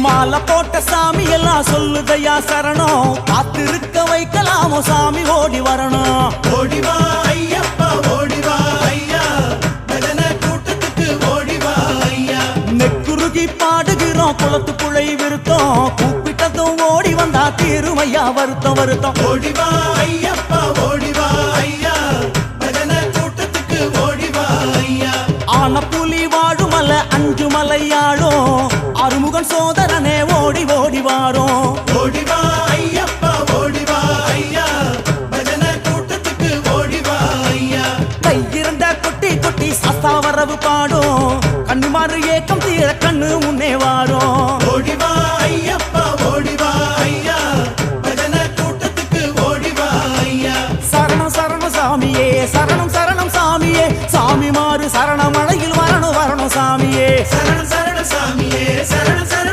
மாலை போட்ட சாமி எல்லாம் சொல்லுதையா சரணம், காத்திருக்க வைக்கலாமோ சாமி ஓடி வரணும். ஓடிவா ஐயப்பா ஓடிவா ஐயா, பஜனை கூட்டத்துக்கு ஓடிவா ஐயா. நெக்குருகி பாடுகிறோம் குளத்துக்குள்ளை விருத்தம், கூப்பிட்டதும் ஓடி வந்தா தீருமையா வருத்தம் வருத்தம். ஓடிவா ஐயப்பா ஓடிவா ஐயா, பஜனை கூட்டத்துக்கு ஓடிவா ஐயா. ஆன புலி வாழுமல அஞ்சு மலையாளும், அருமுகன் சோதரனே ஓடி ஓடி வாரும். ஓடிவா ஐயப்பா ஓடிவா ஐயா, பஜனை கூட்டத்துக்கு ஓடிவா ஐயா. கையிரண்ட கொட்டி கொட்டி சாஸ்தா வரவு பாடும், கண்ணுமாறு ஏக்கம் தீர கண்ணு முன்னே வாரும். ஓடிவா ஐயப்பா ஓடிவா ஐயா, பஜனை கூட்டத்துக்கு ஓடிவா ஐயா. சரணம் சரணம் சாமியே, சரணம் சரணம் சாமியே, சாமி மாறு சரண மழையில் வரணும் வரணும் சாமியே. சரணம்